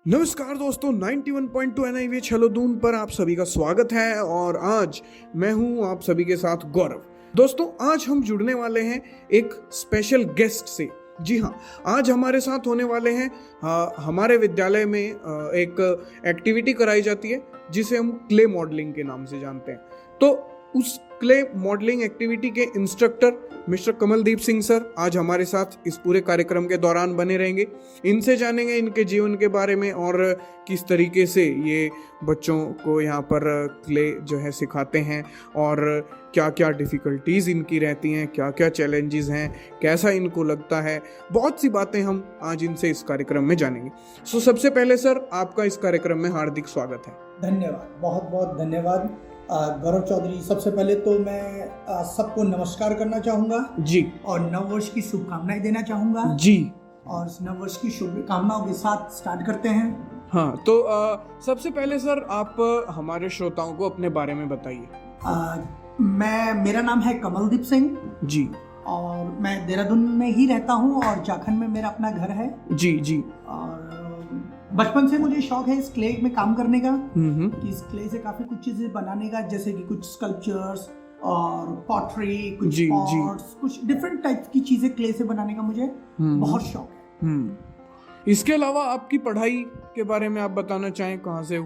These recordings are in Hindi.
नमस्कार दोस्तों, 91.2 NIVH हेलो दून पर आप सभी का स्वागत है। और आज मैं हूं आप सभी के साथ गौरव। दोस्तों, आज हम जुड़ने वाले हैं एक स्पेशल गेस्ट से। जी हाँ, आज हमारे साथ होने वाले हैं हमारे विद्यालय में एक एक्टिविटी कराई जाती है जिसे हम क्ले मॉडलिंग के नाम से जानते हैं। तो उस क्ले मॉडलिंग एक्टिविटी के instructor mister Kamaldeep Singh sir आज हमारे साथ इस पूरे कार्यक्रम के दौरान बने रहेंगे। इनसे जानेंगे इनके जीवन के बारे में और किस तरीके से ये बच्चों को यहाँ पर क्ले जो है सिखाते हैं और क्या क्या डिफ़िकल्टीज़ इनकी रहती हैं, क्या क्या चैलेंजेस हैं, कैसा इनको लगता है। बहुत सी बातें हम आज इनसे इस कार्यक्रम में जानेंगे। सबसे पहले सर, आपका इस कार्यक्रम में हार्दिक स्वागत है। धन्यवाद, बहुत बहुत धन्यवाद गौरव चौधरी। सबसे पहले तो मैं सबको नमस्कार करना चाहूँगा जी, और नववर्ष की शुभकामनाएं देना चाहूँगा जी। और इस नववर्ष की शुभकामनाओं के साथ स्टार्ट करते हैं। हाँ, तो सबसे पहले सर आप हमारे श्रोताओं को अपने बारे में बताइए। मेरा नाम है कमलदीप सिंह जी, और मैं देहरादून में ही रहता हूँ और झारखंड में मेरा अपना घर है। जी जी। और बचपन से मुझे शौक है इस क्ले में काम करने का, कि इस क्ले से काफी कुछ चीजें बनाने का, जैसे कि कुछ स्कल्पचर्स और पॉटरी, कुछ पॉट्स, कुछ डिफरेंट टाइप की चीजें क्ले से बनाने का मुझे बहुत शौक है। इसके अलावा आपकी पढ़ाई के बारे में आप बताना चाहें, कहाँ से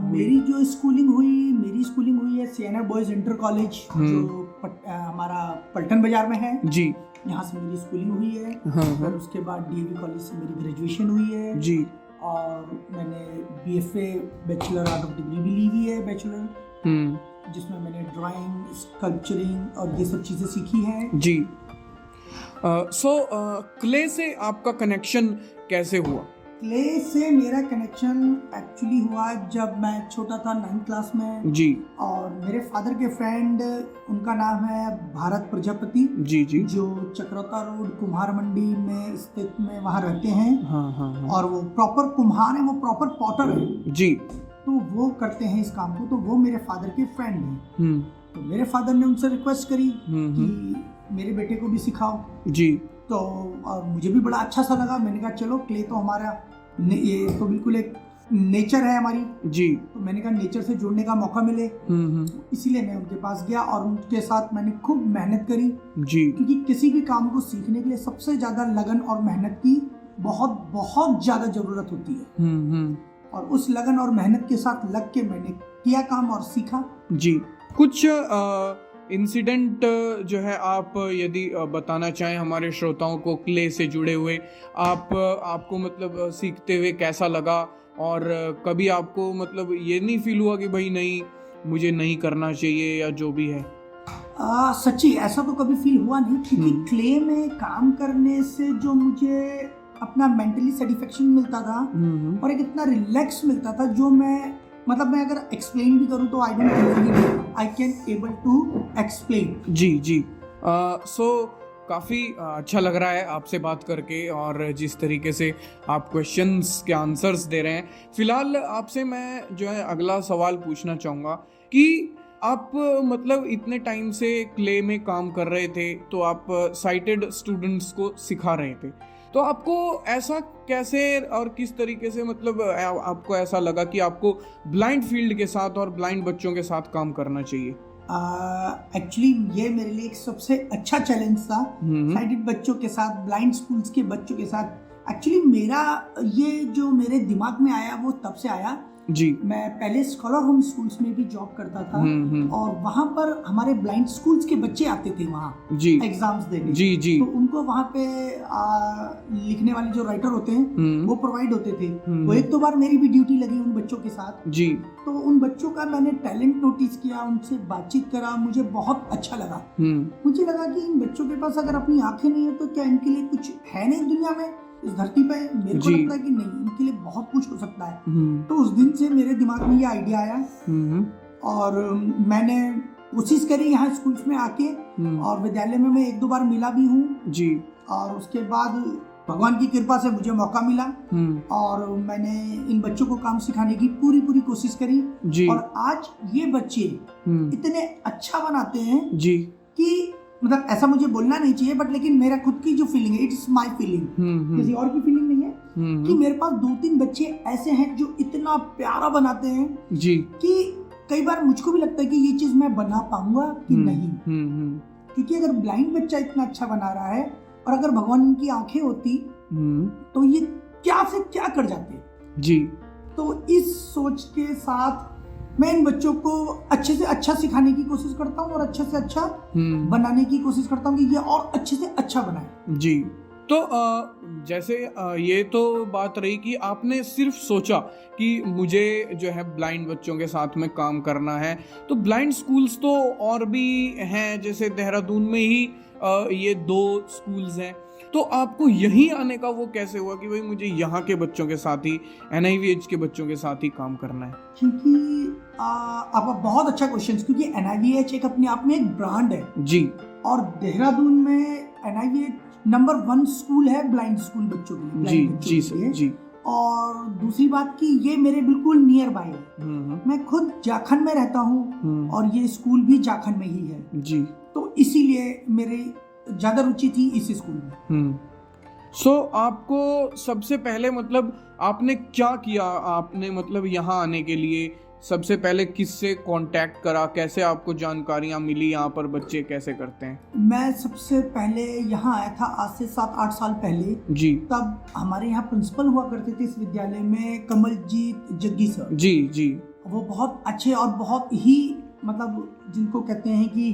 मेरी स्कूलिंग हुई है सियाना बॉयज इंटर कॉलेज, जो हमारा पलटन बाजार में है जी। यहाँ से मेरी स्कूलिंग हुई है। फिर उसके बाद DAV कॉलेज से मेरी ग्रेजुएशन हुई है जी। और मैंने BFA bachelor art of degree भी ली हुई है, बैचलर, जिसमें मैंने ड्राइंग, स्कल्पचरिंग और ये सब चीज़ें सीखी हैं जी। क्ले से आपका कनेक्शन कैसे हुआ? क्ले से मेरा कनेक्शन एक्चुअली हुआ जब मैं छोटा था, 9th क्लास में जी। और मेरे फादर के फ्रेंड, उनका नाम है भारत प्रजापति जी जी, जो चक्रोता रोड कुम्हार मंडी में स्थित में वहाँ रहते हैं। हाँ। और वो प्रॉपर कुम्हार है, वो प्रॉपर पॉटर है जी। तो वो करते हैं इस काम को, तो वो मेरे फादर के फ्रेंड हैं। तो मेरे फादर ने उनसे रिक्वेस्ट करी कि मेरे बेटे को भी सिखाओ जी। तो और मुझे भी बड़ा अच्छा सा लगा। मैंने कहा चलो, क्ले तो हमारा ये तो बिल्कुल एक नेचर है हमारी जी। तो मैंने कहा नेचर से जुड़ने का मौका मिले, इसीलिए मैं उनके पास गया और उनके साथ मैंने खूब मेहनत करी जी। क्योंकि किसी भी काम को सीखने के लिए सबसे ज्यादा लगन और मेहनत की बहुत बहुत ज्यादा जरूरत होती है। और उस लगन और मेहनत के साथ लग के मैंने किया काम और सीखा जी। कुछ इंसिडेंट जो है आप यदि बताना चाहें हमारे श्रोताओं को, क्ले से जुड़े हुए, आपको मतलब सीखते हुए कैसा लगा, और कभी आपको मतलब ये नहीं फील हुआ कि भाई नहीं, मुझे नहीं करना चाहिए, या जो भी है? सच्ची ऐसा तो कभी फील हुआ नहीं, क्योंकि क्ले में काम करने से जो मुझे अपना मेंटली सेटिस्फेक्शन मिलता था और एक इतना रिलैक्स मिलता था, जो मैं अगर एक्सप्लेन भी करूं तो I can able to explain जी जी। काफ़ी अच्छा लग रहा है आपसे बात करके, और जिस तरीके से आप क्वेश्चंस के आंसर्स दे रहे हैं। फिलहाल आपसे मैं जो है अगला सवाल पूछना चाहूँगा कि आप मतलब इतने टाइम से क्ले में काम कर रहे थे, तो आप साइटेड स्टूडेंट्स को सिखा रहे थे, तो आपको ऐसा कैसे और किस तरीके से मतलब आपको ऐसा लगा कि आपको ब्लाइंड फील्ड के साथ और ब्लाइंड बच्चों के साथ काम करना चाहिए? एक्चुअली ये मेरे लिए एक सबसे अच्छा चैलेंज था, साइटेड बच्चों के साथ, ब्लाइंड स्कूल्स के बच्चों के साथ। एक्चुअली मेरा ये जो मेरे दिमाग में आया वो तब से आया जी। मैं पहले स्कॉलर होम स्कूल्स में भी जॉब करता था, और वहाँ पर हमारे ब्लाइंड स्कूल्स के बच्चे आते थे वहाँ जी एग्जाम्स देने जी जी। तो उनको वहाँ पे लिखने वाले जो राइटर होते हैं वो प्रोवाइड होते थे। वो एक दो बार मेरी भी ड्यूटी लगी उन बच्चों के साथ जी। तो उन बच्चों का मैंने टैलेंट नोटिस किया, उनसे बातचीत करा, मुझे बहुत अच्छा लगा। मुझे लगा कि इन बच्चों के पास अगर अपनी आंखें नहीं है तो क्या इनके लिए कुछ है नहीं दुनिया में, इस धरती पे? मेरे को लगता है कि नहीं, इनके लिए बहुत कुछ हो सकता है। तो उस दिन से मेरे दिमाग में ये आइडिया आया, और मैंने कोशिश करी यहाँ स्कूल्स में आके, और विद्यालय में मैं एक दो बार मिला भी हूँ जी। और उसके बाद भगवान की कृपा से मुझे मौका मिला, और मैंने इन बच्चों को काम सिखाने की पूरी कोशिश करी जी। और आज ये बच्चे इतने अच्छा बनाते हैं जी कि मतलब ऐसा मुझे बोलना नहीं चाहिए, बट लेकिन मेरा खुद की जो फीलिंग है, इट्स माय फीलिंग, किसी और की फीलिंग नहीं है, कि मेरे पास 2-3 बच्चे ऐसे हैं जो इतना प्यारा बनाते हैं जी कि कई बार मुझको भी लगता है कि ये चीज मैं बना पाऊंगा कि नहीं। क्योंकि अगर ब्लाइंड बच्चा इतना अच्छा बना रहा है और अगर भगवान इनकी आंखें होती तो ये क्या से क्या कर जाते जी। तो इस सोच के साथ मैं इन बच्चों को अच्छे से अच्छा सिखाने की कोशिश करता हूँ और अच्छे से अच्छा बनाने की कोशिश करता हूँ कि ये और अच्छे से अच्छा बनाए। जी। तो जैसे ये तो बात रही कि आपने सिर्फ सोचा कि मुझे जो है ब्लाइंड बच्चों के साथ में काम करना है, तो ब्लाइंड स्कूल्स तो और भी हैं, जैसे देहरादून में ही ये 2 स्कूल्स हैं, तो आपको यहीं आने का वो कैसे हुआ कि भाई मुझे यहाँ के बच्चों के साथ ही, NIVH के बच्चों के साथ ही काम करना है? क्योंकि आपका बहुत अच्छा क्वेश्चन, क्योंकि NIVH एक अपने आप में एक ब्रांड है जी, और देहरादून में NIVH नंबर 1 स्कूल है ब्लाइंड स्कूल बच्चों के लिए, जी जी जी। और दूसरी बात कि ये मेरे बिल्कुल नियर बाय है, मैं खुद जाखन में रहता हूँ और ये स्कूल भी जाखन में ही है जी, तो इसीलिए मेरी ज्यादा रुचि थी इस स्कूल में। सो आपको सबसे पहले मतलब आपने क्या किया, आपने मतलब यहाँ आने के लिए सबसे पहले किससे कांटेक्ट करा, कैसे आपको जानकारियाँ मिली, यहाँ पर बच्चे कैसे करते हैं? मैं सबसे पहले यहाँ आया था आज से 7-8 साल पहले जी। तब हमारे यहाँ प्रिंसिपल हुआ करते थे इस विद्यालय में, कमलजीत जग्गी सर जी जी। वो बहुत अच्छे और बहुत ही मतलब जिनको कहते हैं कि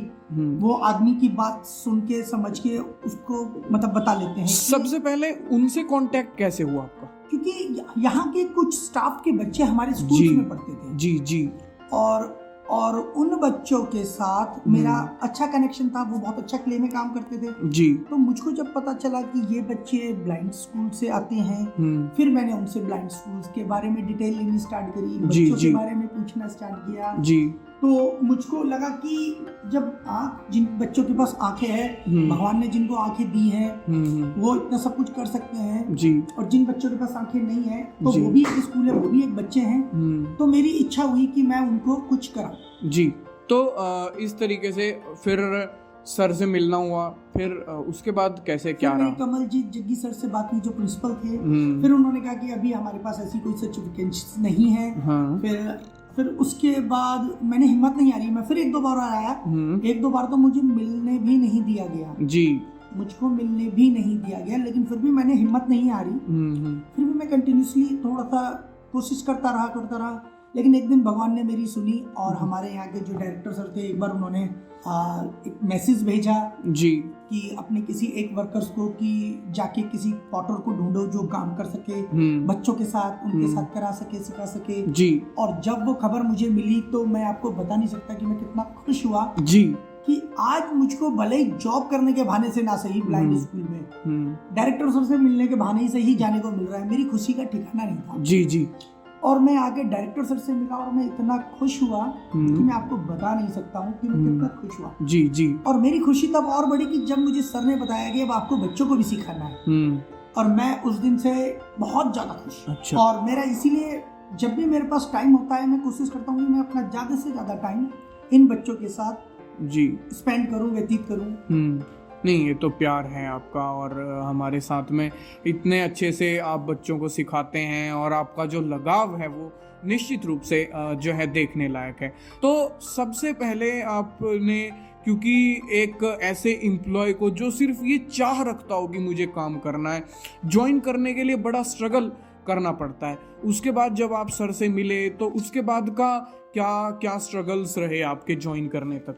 वो आदमी की बात सुन के समझ के उसको मतलब बता लेते हैं। सबसे पहले उनसे कांटेक्ट कैसे हुआ आपका? क्योंकि यहाँ के कुछ स्टाफ के बच्चे हमारे स्कूल में पढ़ते थे जी जी, और उन बच्चों के साथ मेरा अच्छा कनेक्शन था, वो बहुत अच्छा क्ले में काम करते थे जी। तो मुझको जब पता चला कि ये बच्चे ब्लाइंड स्कूल से आते हैं, फिर मैंने उनसे ब्लाइंड स्कूल्स के बारे में डिटेल लेनी स्टार्ट करी, बच्चों के बारे में पूछना स्टार्ट किया जी। तो मुझको लगा कि जब जिन बच्चों के पास आंखें हैं, भगवान ने जिनको आंखें दी हैं वो इतना सब कुछ कर सकते हैं जी, और जिन बच्चों के पास आंखें नहीं है तो वो भी एक स्कूल है, वो भी एक बच्चे हैं, तो मेरी इच्छा हुई कि मैं उनको कुछ करा जी। तो इस तरीके से फिर सर से मिलना हुआ, फिर उसके बाद कैसे क्या रहा? कमलजीत जग्गी सर से बात हुई जो प्रिंसिपल थे, फिर उन्होंने कहा कि अभी हमारे पास ऐसी कोई सर्टिफिकेशन नहीं है। फिर उसके बाद मैंने हिम्मत नहीं आ रही, मैं फिर 1-2 बार आया, 1-2 बार तो मुझे मिलने भी नहीं दिया गया जी, मुझको मिलने भी नहीं दिया गया, लेकिन फिर भी मैंने हिम्मत नहीं आ रही, फिर भी मैं कंटिन्यूसली थोड़ा सा कोशिश करता रहा, लेकिन एक दिन भगवान ने मेरी सुनी और हमारे यहाँ के जो डायरेक्टर सर थे, एक बार उन्होंने एक मैसेज भेजा जी कि अपने किसी एक वर्कर्स को कि जाके किसी पॉटर को ढूंढो जो काम कर सके बच्चों के साथ, उनके साथ करा सके, सिखा सके जी। और जब वो खबर मुझे मिली तो मैं आपको बता नहीं सकता कि मैं कितना खुश हुआ जी, कि आज मुझको भले ही जॉब करने के बहाने से ना सही ब्लाइंड स्कूल में डायरेक्टर सर से मिलने के बहाने से ही जाने को मिल रहा है, मेरी खुशी का ठिकाना नहीं था जी जी। और मैं आगे डायरेक्टर सर से मिला और मैं इतना खुश हुआ कि मैं आपको बता नहीं सकता हूँ कि मैं कितना खुश हुआ जी जी। और मेरी खुशी तब और बढ़ी कि जब मुझे सर ने बताया कि अब आपको बच्चों को भी सिखाना है, और मैं उस दिन से बहुत ज्यादा खुश। अच्छा। और मेरा इसीलिए जब भी मेरे पास टाइम होता है मैं कोशिश करता हूँ कि मैं अपना ज्यादा से ज्यादा टाइम इन बच्चों के साथ जी स्पेंड करूँ, व्यतीत करूँ। नहीं, ये तो प्यार है आपका, और हमारे साथ में इतने अच्छे से आप बच्चों को सिखाते हैं और आपका जो लगाव है वो निश्चित रूप से जो है देखने लायक है। तो सबसे पहले आपने, क्योंकि एक ऐसे एम्प्लॉय को जो सिर्फ ये चाह रखता हो कि मुझे काम करना है, ज्वाइन करने के लिए बड़ा स्ट्रगल करना पड़ता है, उसके बाद जब आप सर से मिले तो उसके बाद का क्या स्ट्रगल्स रहे आपके ज्वाइन करने तक?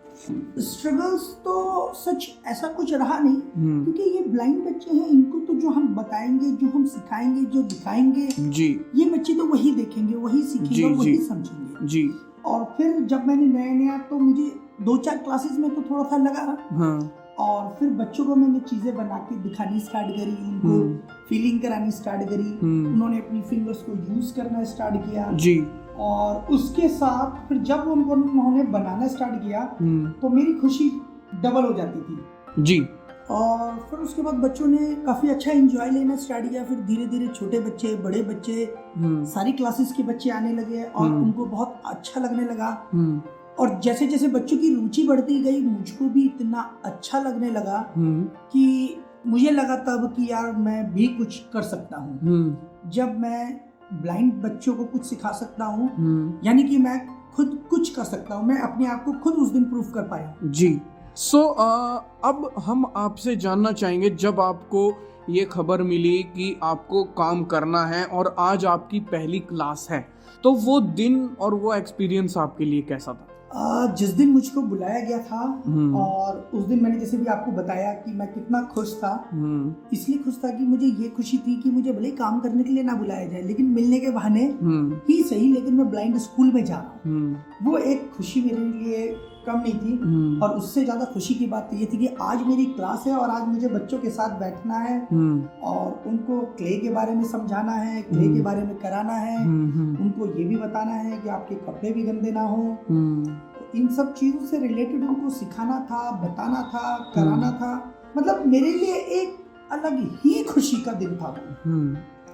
स्ट्रगल्स तो सच ऐसा कुछ रहा नहीं, क्योंकि ये ब्लाइंड बच्चे हैं, इनको तो जो हम बताएंगे, जो हम सिखाएंगे, जो दिखाएंगे जी, ये बच्चे तो वही देखेंगे, वही सीखेंगे और वही समझेंगे जी। और फिर जब मैंने नया तो मुझे 2-4 क्लासेस में तो थोड़ा सा लगा, और फिर बच्चों को मैंने चीजें बना के दिखानी स्टार्ट करी, उनको फीलिंग करानी स्टार्ट करी, उन्होंने अपनी फिंगर्स को यूज करना स्टार्ट किया जी। और उसके साथ फिर जब उन्होंने बनाना स्टार्ट किया तो मेरी खुशी डबल हो जाती थी जी। और फिर उसके बाद बच्चों ने काफी अच्छा एंजॉय लेना स्टार्ट किया, फिर धीरे धीरे छोटे बच्चे, बड़े बच्चे, सारी क्लासेस के बच्चे आने लगे और उनको बहुत अच्छा लगने लगा। और जैसे जैसे बच्चों की रुचि बढ़ती गई मुझको भी इतना अच्छा लगने लगा कि मुझे लगा तब कि यार मैं भी कुछ कर सकता हूँ। जब मैं ब्लाइंड बच्चों को कुछ सिखा सकता हूँ, यानी कि मैं खुद कुछ कर सकता हूँ, मैं अपने आप को खुद उस दिन प्रूफ कर पाया। जी। अब हम आपसे जानना चाहेंगे, जब आपको ये खबर मिली कि आपको काम करना है और आज आपकी पहली क्लास है, तो वो दिन और वो एक्सपीरियंस आपके लिए कैसा था? जिस दिन मुझको बुलाया गया था और उस दिन मैंने जैसे भी आपको बताया कि मैं कितना खुश था, इसलिए खुश था कि मुझे ये खुशी थी कि मुझे भले काम करने के लिए ना बुलाया जाए, लेकिन मिलने के बहाने ही सही, लेकिन मैं ब्लाइंड स्कूल में जा रहा हूँ। वो एक खुशी मेरे लिए कम नहीं थी। और उससे ज्यादा खुशी की बात ये थी कि आज मेरी क्लास है और आज मुझे बच्चों के साथ बैठना है और उनको क्ले के बारे में समझाना है, क्ले के बारे में कराना है, उनको ये भी बताना है कि आपके कपड़े भी गंदे ना हो। तो इन सब चीजों से रिलेटेड उनको सिखाना था, बताना था, कराना था। मतलब मेरे लिए एक अलग ही खुशी का दिन था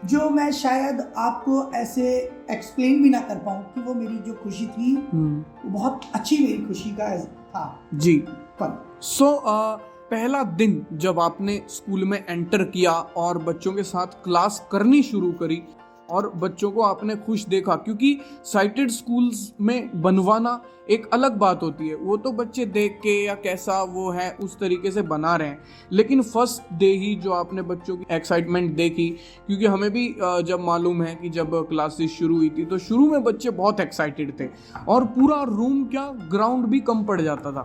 जो मैं शायद आपको ऐसे एक्सप्लेन भी ना कर पाऊँ कि वो मेरी जो खुशी थी वो बहुत अच्छी मेरी खुशी का था। जी। पहला दिन जब आपने स्कूल में एंटर किया और बच्चों के साथ क्लास करनी शुरू करी और बच्चों को आपने खुश देखा, क्योंकि साइटेड स्कूल्स में बनवाना एक अलग बात होती है, वो तो बच्चे देख के या कैसा वो है उस तरीके से बना रहे हैं, लेकिन फर्स्ट डे ही जो आपने बच्चों की एक्साइटमेंट देखी, क्योंकि हमें भी जब मालूम है कि जब क्लासेस शुरू हुई थी तो शुरू में बच्चे बहुत एक्साइटेड थे और पूरा रूम क्या ग्राउंड भी कम पड़ जाता था।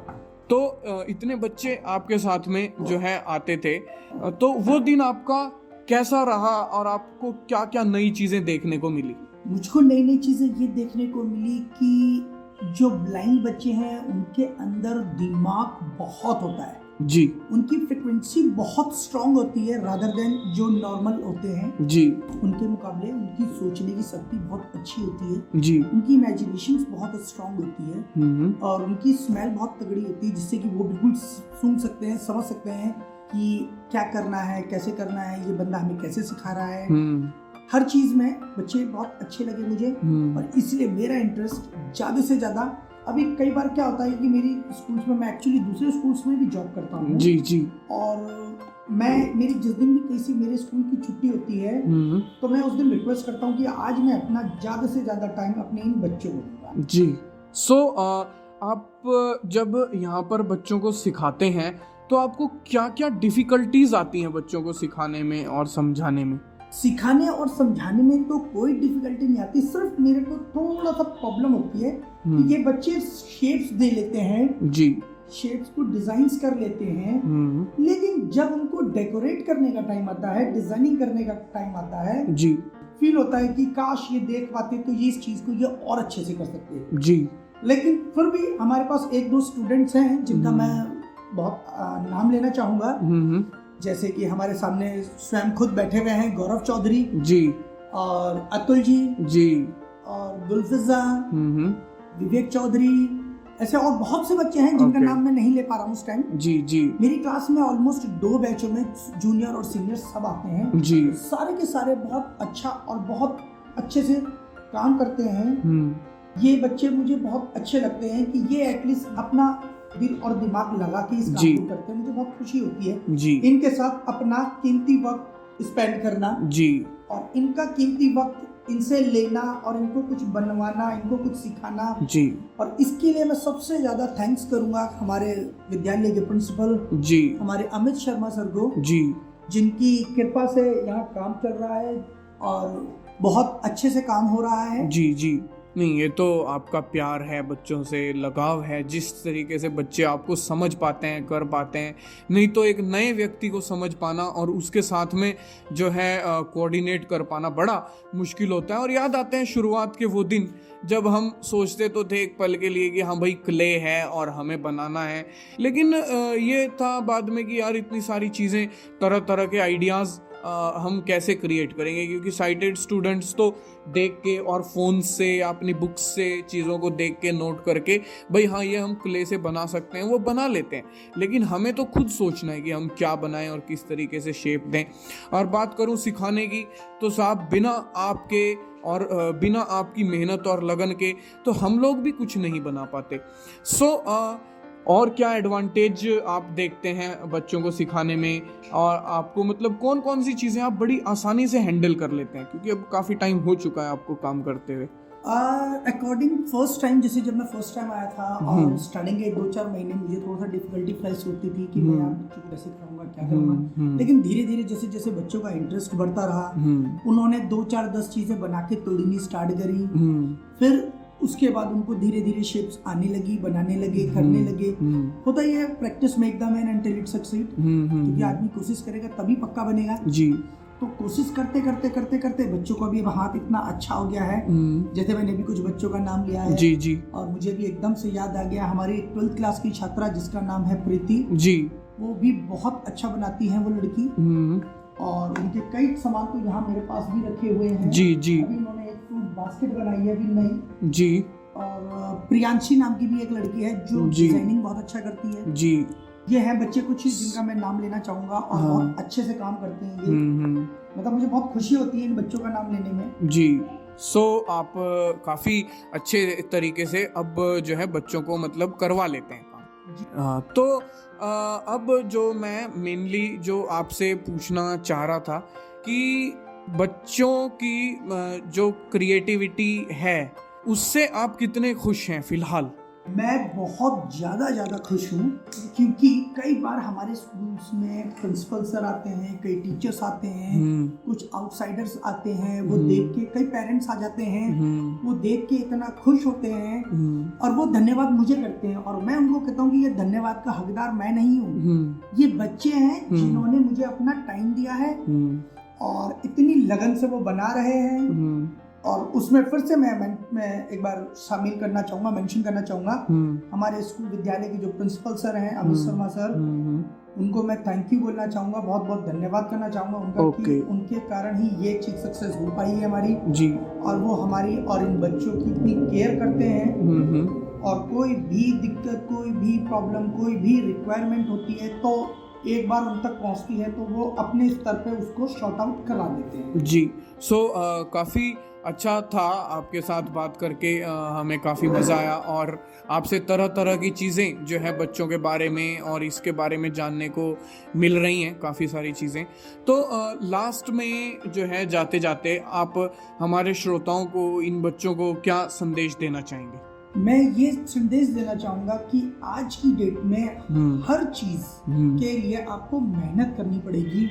तो इतने बच्चे आपके साथ में जो है आते थे, तो वो दिन आपका कैसा रहा और आपको क्या क्या नई चीजें देखने को मिली? मुझको नई नई चीजें ये देखने को मिली कि जो ब्लाइंड बच्चे हैं उनके अंदर दिमाग बहुत होता है। जी। उनकी फ्रीक्वेंसी बहुत स्ट्रांग होती है रादर देन जो नॉर्मल होते हैं। जी। उनके मुकाबले उनकी सोचने की शक्ति बहुत अच्छी होती है। जी। उनकी इमेजिनेशन बहुत स्ट्रांग होती है और उनकी स्मेल बहुत तगड़ी होती है, जिससे कि वो बिल्कुल सुन सकते हैं, समझ सकते हैं कि क्या करना है, कैसे करना है, ये बंदा हमें कैसे सिखा रहा है। हर चीज में बच्चे बहुत अच्छे लगे मुझे और इसलिए मेरा इंटरेस्ट ज्यादा से ज्यादा। अभी कई बार क्या होता है कि मेरी स्कूल्स में, मैं एक्चुअली दूसरे स्कूल्स में भी जॉब करता हूँ। जी जी। और मेरी जिस दिन भी किसी मेरे स्कूल की छुट्टी होती है तो मैं उस दिन रिक्वेस्ट करता हूँ कि आज मैं अपना ज्यादा से ज्यादा टाइम अपने इन बच्चों को दूंगा। जी। आप जब यहाँ पर बच्चों को सिखाते हैं तो आपको क्या क्या डिफिकल्टीज आती हैं बच्चों को सिखाने में और समझाने में? सिखाने और समझाने में तो कोई डिफिकल्टी नहीं आती, सिर्फ मेरे को थोड़ा सा प्रॉब्लम होती है कि ये बच्चे शेप्स दे लेते हैं। जी। शेप्स को डिजाइन्स कर लेते हैं, लेकिन जब उनको डेकोरेट करने का टाइम आता है, डिजाइनिंग करने का टाइम आता है, जी, फील होता है कि काश ये देख पाते तो ये इस चीज को ये और अच्छे से कर सकते हैं। जी। लेकिन फिर भी हमारे पास एक दो स्टूडेंट्स हैं जिनका मैं बहुत नाम लेना चाहूंगा, जैसे कि हमारे सामने स्वयं खुद बैठे हुए हैं गौरव चौधरी जी, और अतुल जी, और गुलफिजा, विवेक चौधरी, ऐसे और बहुत से बच्चे हैं जिनका नाम मैं नहीं ले पा रहा हूँ उस टाइम। जी जी। मेरी क्लास में ऑलमोस्ट 2 बैचों में जूनियर और सीनियर सब आते हैं जी। सारे के सारे बहुत अच्छा और बहुत अच्छे से काम करते हैं। ये बच्चे मुझे बहुत अच्छे लगते हैं कि ये एटलीस्ट अपना दिल और दिमाग लगा के इस काम को करते हैं। मुझे बहुत खुशी होती है जी। इनके साथ अपना कीमती वक्त स्पेंड करना जी, और इनका कीमती वक्त इनसे लेना और इनको कुछ बनवाना, इनको कुछ सिखाना जी। और इसके लिए मैं सबसे ज्यादा थैंक्स करूंगा हमारे विद्यालय के प्रिंसिपल जी, हमारे अमित शर्मा सर को जी, जिनकी कृपा से यहाँ काम चल रहा है और बहुत अच्छे से काम हो रहा है। जी जी। नहीं, ये तो आपका प्यार है, बच्चों से लगाव है, जिस तरीके से बच्चे आपको समझ पाते हैं, कर पाते हैं। नहीं तो एक नए व्यक्ति को समझ पाना और उसके साथ में जो है कोऑर्डिनेट कर पाना बड़ा मुश्किल होता है। और याद आते हैं शुरुआत के वो दिन जब हम सोचते तो थे एक पल के लिए कि हाँ भाई क्ले है और हमें बनाना है, लेकिन ये था बाद में कि यार इतनी सारी चीज़ें, तरह तरह के आइडियाज़ हम कैसे क्रिएट करेंगे, क्योंकि साइटेड स्टूडेंट्स तो देख के और फ़ोन से या अपनी बुक्स से चीज़ों को देख के नोट करके भाई हाँ ये हम क्ले से बना सकते हैं, वो बना लेते हैं, लेकिन हमें तो खुद सोचना है कि हम क्या बनाएं और किस तरीके से शेप दें। और बात करूं सिखाने की तो साहब बिना आपके और बिना आपकी मेहनत और लगन के तो हम लोग भी कुछ नहीं बना पाते। और क्या एडवांटेज आप देखते हैं बच्चों को सिखाने में, और आपको मतलब कौन कौन सी चीज़ें आप बड़ी आसानी से हैंडल कर लेते हैं, क्योंकि अब काफ़ी टाइम हो चुका है आपको काम करते हुए? अकॉर्डिंग फर्स्ट टाइम, जैसे जब मैं फर्स्ट टाइम आया था और स्टार्टिंग के 2-4 महीने मुझे थोड़ा सा डिफिकल्टी फेस होती थी कि मैं यार बच्चों को कैसे कराऊंगा, क्या करूंगा। लेकिन धीरे धीरे जैसे जैसे बच्चों का इंटरेस्ट बढ़ता रहा, उन्होंने 2-4-10 चीजें बना के तोड़नी स्टार्ट करी। फिर उसके बाद उनको धीरे धीरे शेप्स आने लगी, बनाने लगे, करने लगे। होता ही है, practice make the man until it succeed, क्योंकि आदमी कोशिश करेगा तभी पक्का बनेगा जी। तो कोशिश करते करते करते करते बच्चों का भी अब हाथ इतना अच्छा हो गया है। जैसे मैंने भी कुछ बच्चों का नाम लिया है जी जी, और मुझे भी एकदम से याद आ गया हमारी 12th क्लास की छात्रा जिसका नाम है प्रीति जी, वो भी बहुत अच्छा बनाती है वो लड़की। और उनके कई सामान तो यहाँ मेरे पास भी रखे हुए हैं जी जी। अभी उन्होंने एक फ्रूट बास्केट बनाई है अभी नई जी। और प्रियांशी नाम की भी एक लड़की है जो डिजाइनिंग बहुत अच्छा करती है जी। ये हैं बच्चे कुछ जिनका मैं नाम लेना चाहूंगा और बहुत अच्छे से काम करते हैं ये। मतलब मुझे बहुत खुशी होती है इन बच्चों का नाम लेने में जी। आप काफी अच्छे तरीके से अब जो है बच्चों को मतलब करवा लेते हैं काम। तो अब जो मैं मेनली जो आपसे पूछना चाह रहा था कि बच्चों की जो क्रिएटिविटी है उससे आप कितने खुश हैं फिलहाल? मैं बहुत ज़्यादा खुश हूँ, क्योंकि कई बार हमारे स्कूल्स में प्रिंसिपल सर आते हैं, कई टीचर्स आते हैं, कुछ आउटसाइडर्स आते हैं, वो देख के कई पेरेंट्स आ जाते हैं, वो देख के इतना खुश होते हैं और वो धन्यवाद मुझे करते हैं। और मैं उनको कहता हूँ कि ये धन्यवाद का हकदार मैं नहीं हूँ, ये बच्चे हैं जिन्होंने मुझे अपना टाइम दिया है और इतनी लगन से वो बना रहे हैं। और उसमें फिर से मैं एक बार शामिल करना चाहूँगा, मेंशन करना चाहूँगा हमारे स्कूल विद्यालय के जो प्रिंसिपल सर हैं अमित शर्मा सर, उनको मैं थैंक यू बोलना चाहूँगा, बहुत बहुत धन्यवाद करना चाहूँगा उनका कि उनके कारण ही ये चीज़ सक्सेस हो पाई है हमारी जी। और वो हमारी और इन बच्चों की इतनी केयर करते हैं और कोई भी दिक्कत, कोई भी प्रॉब्लम, कोई भी रिक्वायरमेंट होती है तो एक बार उन तक पहुँचती है तो वो अपने स्तर पे उसको शॉर्ट आउट करा देते हैं जी। काफ़ी अच्छा था आपके साथ बात करके, हमें काफ़ी मज़ा आया और आपसे तरह तरह की चीज़ें जो है बच्चों के बारे में और इसके बारे में जानने को मिल रही हैं, काफ़ी सारी चीज़ें। तो लास्ट में जो है जाते जाते आप हमारे श्रोताओं को, इन बच्चों को क्या संदेश देना चाहेंगे? मैं ये संदेश देना चाहूँगा कि आज की डेट में हर चीज के लिए आपको मेहनत करनी पड़ेगी।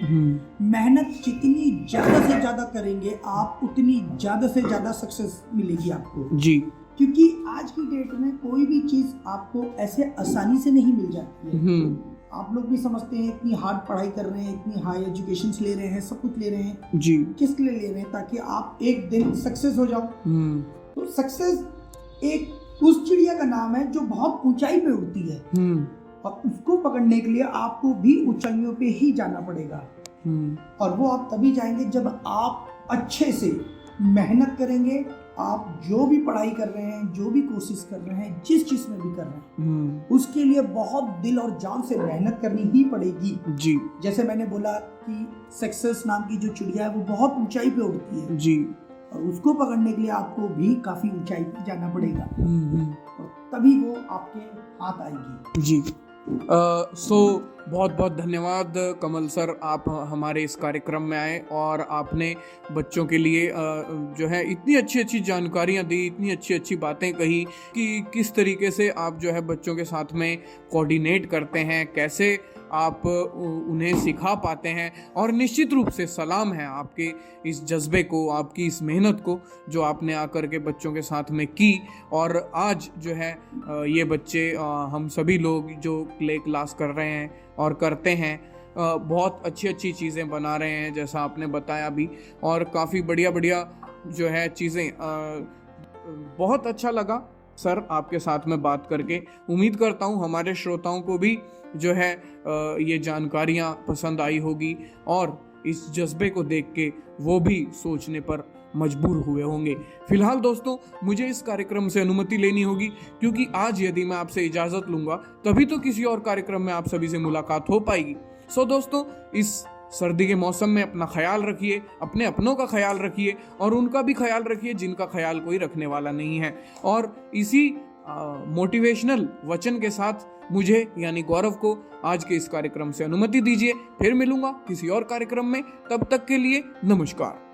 मेहनत जितनी ज्यादा से ज्यादा करेंगे आप उतनी ज्यादा से ज्यादा सक्सेस मिलेगी आपको जी। क्योंकि आज की डेट में कोई भी चीज आपको ऐसे आसानी से नहीं मिल जाती है। आप लोग भी समझते हैं इतनी हार्ड पढ़ाई कर रहे हैं, इतनी हाई एजुकेशन ले रहे हैं, सब कुछ ले रहे हैं जी। किस लिए ले रहे हैं? ताकि आप एक दिन सक्सेस हो जाओ। तो सक्सेस एक उस चिड़िया का नाम है जो बहुत ऊंचाई पे उड़ती है और उसको पकड़ने के लिए आपको भी ऊंचाइयों पे ही जाना पड़ेगा। और वो आप तभी जाएंगे जब आप अच्छे से मेहनत करेंगे। आप जो भी पढ़ाई कर रहे हैं, जो भी कोशिश कर रहे हैं, जिस चीज में भी कर रहे हैं, उसके लिए बहुत दिल और जान से मेहनत करनी ही पड़ेगी जी। जैसे मैंने बोला कि सक्सेस नाम की जो चिड़िया है वो बहुत ऊंचाई पे उड़ती है जी, और उसको पकड़ने के लिए आपको भी काफी ऊंचाई पे जाना पड़ेगा और तभी वो आपके हाथ आएगी जी। बहुत बहुत धन्यवाद कमल सर, आप हमारे इस कार्यक्रम में आए और आपने बच्चों के लिए जो है इतनी अच्छी अच्छी जानकारियाँ दी, इतनी अच्छी अच्छी बातें कही कि किस तरीके से आप जो है बच्चों के साथ में कोऑर्डिनेट करते हैं, कैसे आप उन्हें सिखा पाते हैं। और निश्चित रूप से सलाम है आपके इस जज्बे को, आपकी इस मेहनत को जो आपने आकर के बच्चों के साथ में की। और आज जो है ये बच्चे, हम सभी लोग जो प्ले क्लास कर रहे हैं और करते हैं, बहुत अच्छी अच्छी चीज़ें बना रहे हैं जैसा आपने बताया भी, और काफ़ी बढ़िया बढ़िया जो है चीज़ें। बहुत अच्छा लगा सर आपके साथ में बात करके। उम्मीद करता हूँ हमारे श्रोताओं को भी जो है ये जानकारियाँ पसंद आई होगी और इस जज्बे को देख के वो भी सोचने पर मजबूर हुए होंगे। फिलहाल दोस्तों, मुझे इस कार्यक्रम से अनुमति लेनी होगी, क्योंकि आज यदि मैं आपसे इजाज़त लूँगा तभी तो किसी और कार्यक्रम में आप सभी से मुलाकात हो पाएगी। दोस्तों, इस सर्दी के मौसम में अपना ख्याल रखिए, अपने अपनों का ख्याल रखिए और उनका भी ख्याल रखिए जिनका ख्याल कोई रखने वाला नहीं है। और इसी मोटिवेशनल वचन के साथ मुझे यानी गौरव को आज के इस कार्यक्रम से अनुमति दीजिए। फिर मिलूंगा किसी और कार्यक्रम में, तब तक के लिए नमस्कार।